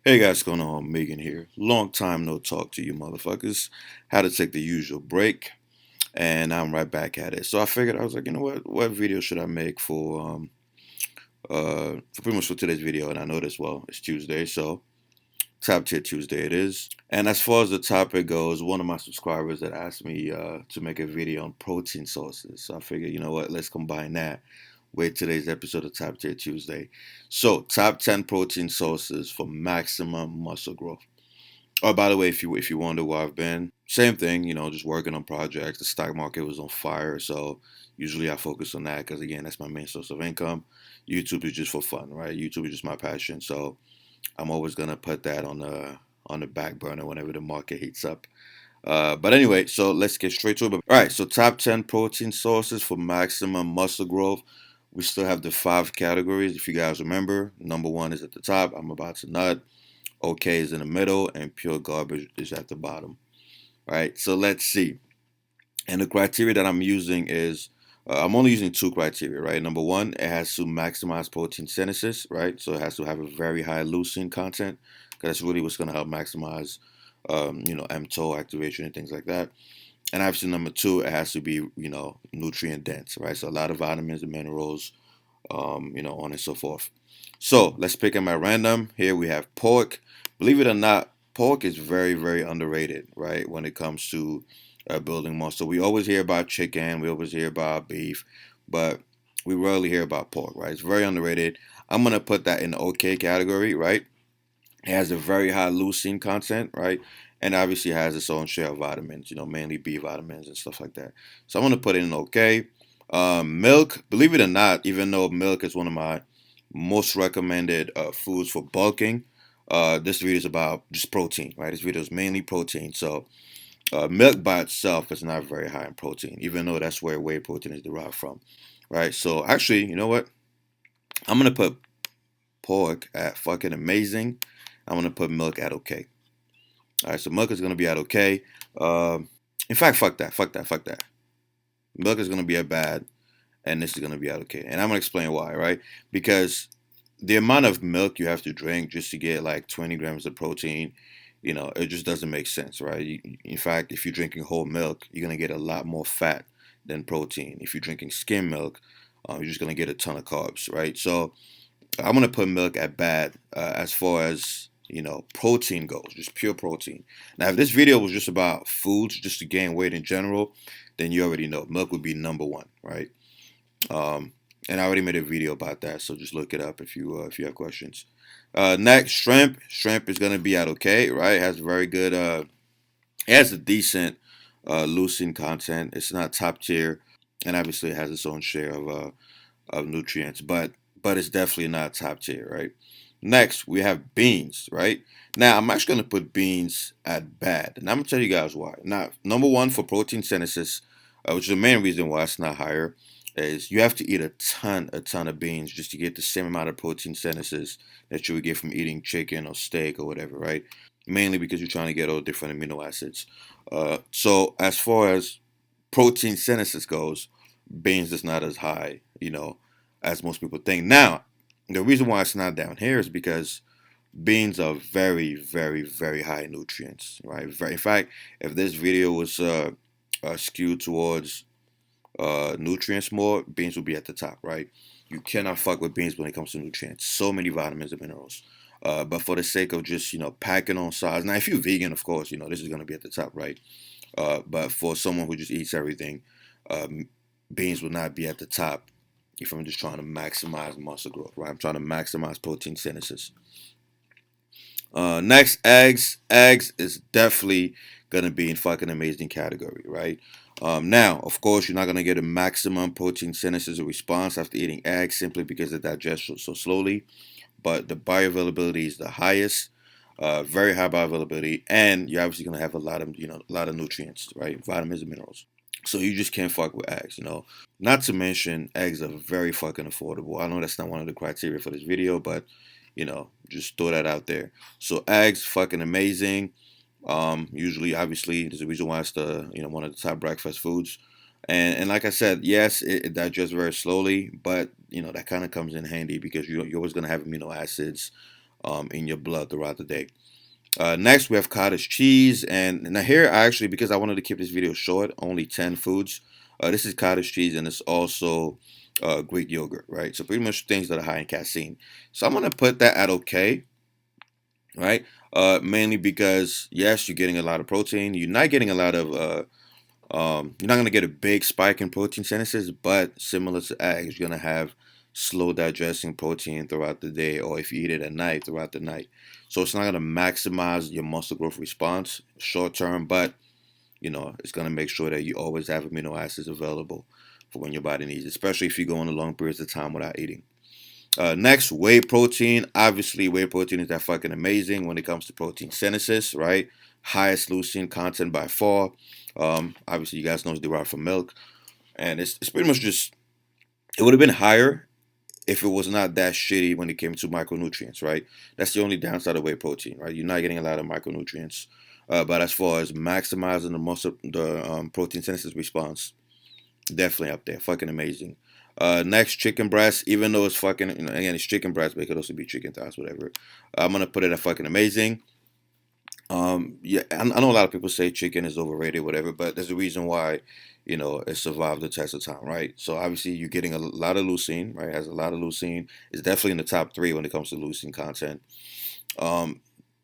Hey guys, what's going on? Megan here. Long time no talk to you motherfuckers. Had to take the usual break, and I'm right back at it. So I figured I was like, you know what video should I make for pretty much for today's video? And I know this well, it's Tuesday, so top tier Tuesday it is. And as far as the topic goes, one of my subscribers that asked me to make a video on protein sources. So I figured, you know what, let's combine that with today's episode of Top Tier Tuesday. So, top 10 protein sources for maximum muscle growth. Oh, by the way, if you wonder where I've been, same thing, just working on projects. The stock market was on fire, so usually I focus on that because again, that's my main source of income. YouTube is just for fun, right? YouTube is just my passion, so I'm always gonna put that on the back burner whenever the market heats up. But anyway, so let's get straight to it. All right, so top 10 protein sources for maximum muscle growth. We still have the five categories. If you guys remember, number one is at the top. I'm about to nut. Okay is in the middle, and pure garbage is at the bottom. All right, so let's see. And the criteria that I'm using is I'm only using two criteria, right? Number one, it has to maximize protein synthesis, right? So it has to have a very high leucine content because that's really what's going to help maximize, mTOR activation and things like that. And obviously, number two, it has to be, nutrient dense, right? So a lot of vitamins and minerals, on and so forth. So let's pick them at random. Here we have pork. Believe it or not, pork is very, very underrated, right? When it comes to building muscle, we always hear about chicken, we always hear about beef, but we rarely hear about pork, right? It's very underrated. I'm gonna put that in the okay category, right? It has a very high leucine content, right? And obviously has its own share of vitamins, mainly B vitamins and stuff like that. So I'm gonna put it in okay. Milk, believe it or not, even though milk is one of my most recommended foods for bulking, this video is about just protein, right? This video is mainly protein. So milk by itself is not very high in protein, even though that's where whey protein is derived from, right? So actually, you know what? I'm gonna put pork at fucking amazing. I'm gonna put milk at okay. All right, so milk is gonna be at okay. In fact, fuck that, fuck that, fuck that. Milk is gonna be at bad, and this is gonna be at okay. And I'm gonna explain why, right? Because the amount of milk you have to drink just to get like 20 grams of protein, it just doesn't make sense, right? In fact, if you're drinking whole milk, you're gonna get a lot more fat than protein. If you're drinking skim milk, you're just gonna get a ton of carbs, right? So I'm gonna put milk at bad as far as protein goes, just pure protein. Now, if this video was just about foods, just to gain weight in general, then you already know milk would be number one, right? Um, and I already made a video about that, so just look it up if you have questions. Next, shrimp. Shrimp is gonna be at okay, right? It has very good. It has a decent leucine content. It's not top tier, and obviously it has its own share of nutrients, but it's definitely not top tier, right? Next, we have beans, right? Now, I'm actually going to put beans at bad, and I'm going to tell you guys why. Now, number one, for protein synthesis, which is the main reason why it's not higher, is you have to eat a ton of beans just to get the same amount of protein synthesis that you would get from eating chicken or steak or whatever, right? Mainly because you're trying to get all different amino acids. So as far as protein synthesis goes, beans is not as high, as most people think. Now, the reason why it's not down here is because beans are very, very, very high in nutrients, right? In fact, if this video was skewed towards nutrients more, beans would be at the top, right? You cannot fuck with beans when it comes to nutrients. So many vitamins and minerals. But for the sake of just, packing on size. Now, if you're vegan, of course, this is going to be at the top, right? But for someone who just eats everything, um, beans will not be at the top if I'm just trying to maximize muscle growth, right? I'm trying to maximize protein synthesis. Next, eggs. Eggs is definitely gonna be in fucking amazing category, right? Now, of course, you're not gonna get a maximum protein synthesis or response after eating eggs simply because it digests so slowly. But the bioavailability is the highest, very high bioavailability, and you're obviously gonna have a lot of nutrients, right? Vitamins and minerals. So you just can't fuck with eggs. Not to mention, eggs are very fucking affordable. I know that's not one of the criteria for this video, but just throw that out there. So eggs, fucking amazing. Usually, obviously, there's a reason why it's the one of the top breakfast foods. And like I said, yes, it digests very slowly, but that kind of comes in handy because you're always gonna have amino acids in your blood throughout the day. Next, we have cottage cheese. And now here, I actually, because I wanted to keep this video short, only 10 foods. This is cottage cheese, and it's also Greek yogurt, right? So pretty much things that are high in casein. So I'm going to put that at okay, right? Mainly because, yes, you're getting a lot of protein. You're not getting a lot of, you're not going to get a big spike in protein synthesis, but similar to eggs, you're going to have slow digesting protein throughout the day, or if you eat it at night, throughout the night. So it's not going to maximize your muscle growth response short term, but it's going to make sure that you always have amino acids available for when your body needs it, especially if you go on long periods of time without eating. Next, whey protein. Obviously, whey protein is that fucking amazing when it comes to protein synthesis, right? Highest leucine content by far. Obviously, you guys know it's derived from milk, and it's pretty much just, it would have been higher if it was not that shitty when it came to micronutrients, right? That's the only downside of whey protein, right? You're not getting a lot of micronutrients. But as far as maximizing the protein synthesis response, definitely up there. Fucking amazing. Next, chicken breast. Even though it's fucking, again, it's chicken breast, but it could also be chicken thighs, whatever. I'm gonna put it at fucking amazing. Yeah, I know a lot of people say chicken is overrated, whatever, but there's a reason why, it survived the test of time, right? So obviously you're getting a lot of leucine, right? It has a lot of leucine. It's definitely in the top 3 when it comes to leucine content.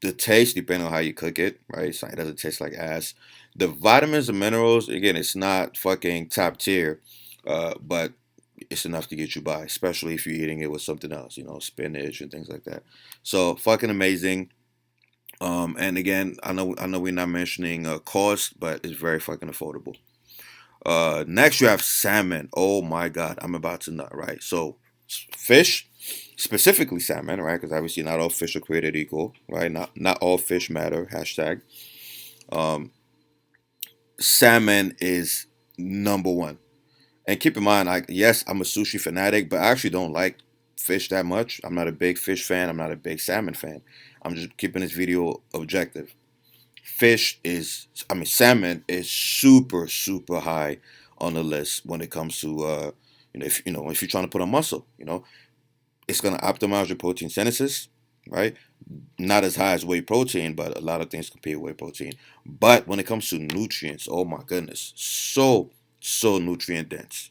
The taste, depending on how you cook it, right? So it doesn't taste like ass. The vitamins and minerals, again, it's not fucking top tier, but it's enough to get you by, especially if you're eating it with something else, spinach and things like that. So fucking amazing. And again, I know we're not mentioning cost, but it's very fucking affordable. Next, you have salmon. Oh my God, I'm about to nut, right? So, fish, specifically salmon, right? Because obviously not all fish are created equal, right? Not all fish matter. Hashtag. Um, Salmon is number one. And keep in mind, yes, I'm a sushi fanatic, but I actually don't like fish that much. I'm not a big fish fan. I'm not a big salmon fan. I'm just keeping this video objective. Salmon is super, super high on the list when it comes to, if you're trying to put on muscle, it's going to optimize your protein synthesis, right? Not as high as whey protein, but a lot of things compare with whey protein. But when it comes to nutrients, oh my goodness, so nutrient dense,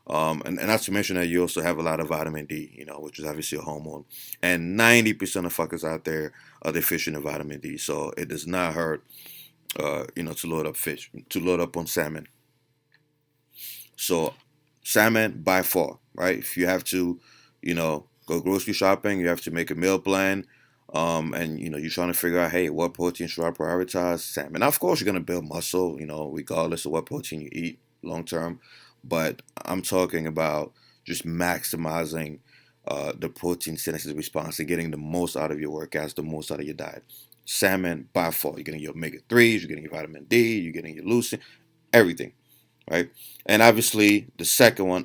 and not to mention that you also have a lot of vitamin D, which is obviously a hormone. And 90% of fuckers out there are deficient in vitamin D. So it does not hurt, to load up on salmon. So salmon by far, right? If you have to, go grocery shopping, you have to make a meal plan. And you're trying to figure out, hey, what protein should I prioritize? Salmon. Now, of course, you're gonna build muscle, regardless of what protein you eat long term. But I'm talking about just maximizing the protein synthesis response and getting the most out of your workouts, the most out of your diet. Salmon by far. You're getting your omega-3s, you're getting your vitamin D, you're getting your leucine, everything, right? And obviously, the second one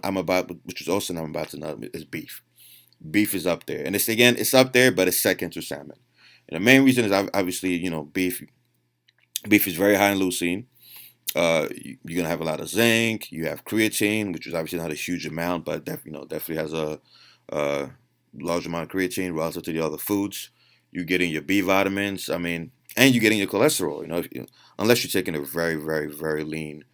which is also I'm about to know, is beef. Beef is up there, and it's up there, but it's second to salmon. And the main reason is obviously, beef. Beef is very high in leucine. You're gonna have a lot of zinc. You have creatine, which is obviously not a huge amount, but definitely has a large amount of creatine relative to the other foods. You're getting your B vitamins. And you're getting your cholesterol. Unless you're taking a very, very, very lean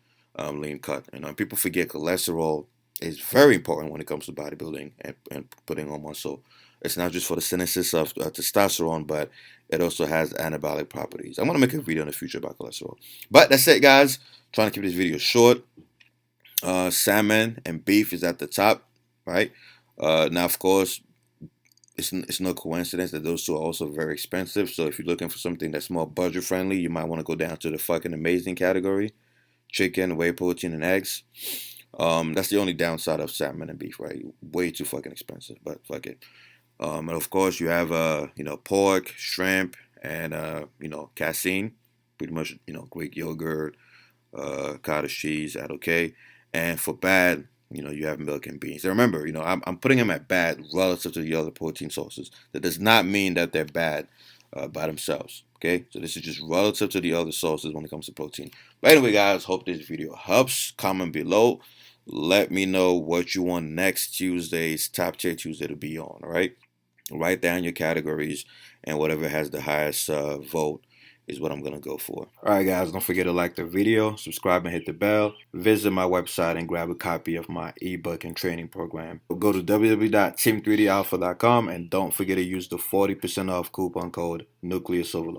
cut. And people forget cholesterol is very important when it comes to bodybuilding and putting on muscle. It's not just for the synthesis of testosterone, but it also has anabolic properties. I'm going to make a video in the future about cholesterol. But that's it, guys. Trying to keep this video short. Salmon and beef is at the top, right? Now, of course, it's no coincidence that those two are also very expensive. So if you're looking for something that's more budget friendly, you might want to go down to the fucking amazing category: chicken, whey protein, and eggs. That's the only downside of salmon and beef, right? Way too fucking expensive, but fuck it. And of course, you have pork, shrimp, and casein. Pretty much, Greek yogurt, cottage cheese at okay. And for bad, you have milk and beans. And remember, I'm putting them at bad relative to the other protein sources. That does not mean that they're bad by themselves. Okay, so this is just relative to the other sources when it comes to protein. But anyway, guys, hope this video helps. Comment below. Let me know what you want next Tuesday's Top Tier Tuesday to be on. All right. Write down your categories, and whatever has the highest vote is what I'm going to go for. Alright guys, don't forget to like the video, subscribe and hit the bell. Visit my website and grab a copy of my ebook and training program. Go to www.team3dalpha.com and don't forget to use the 40% off coupon code Nucleus.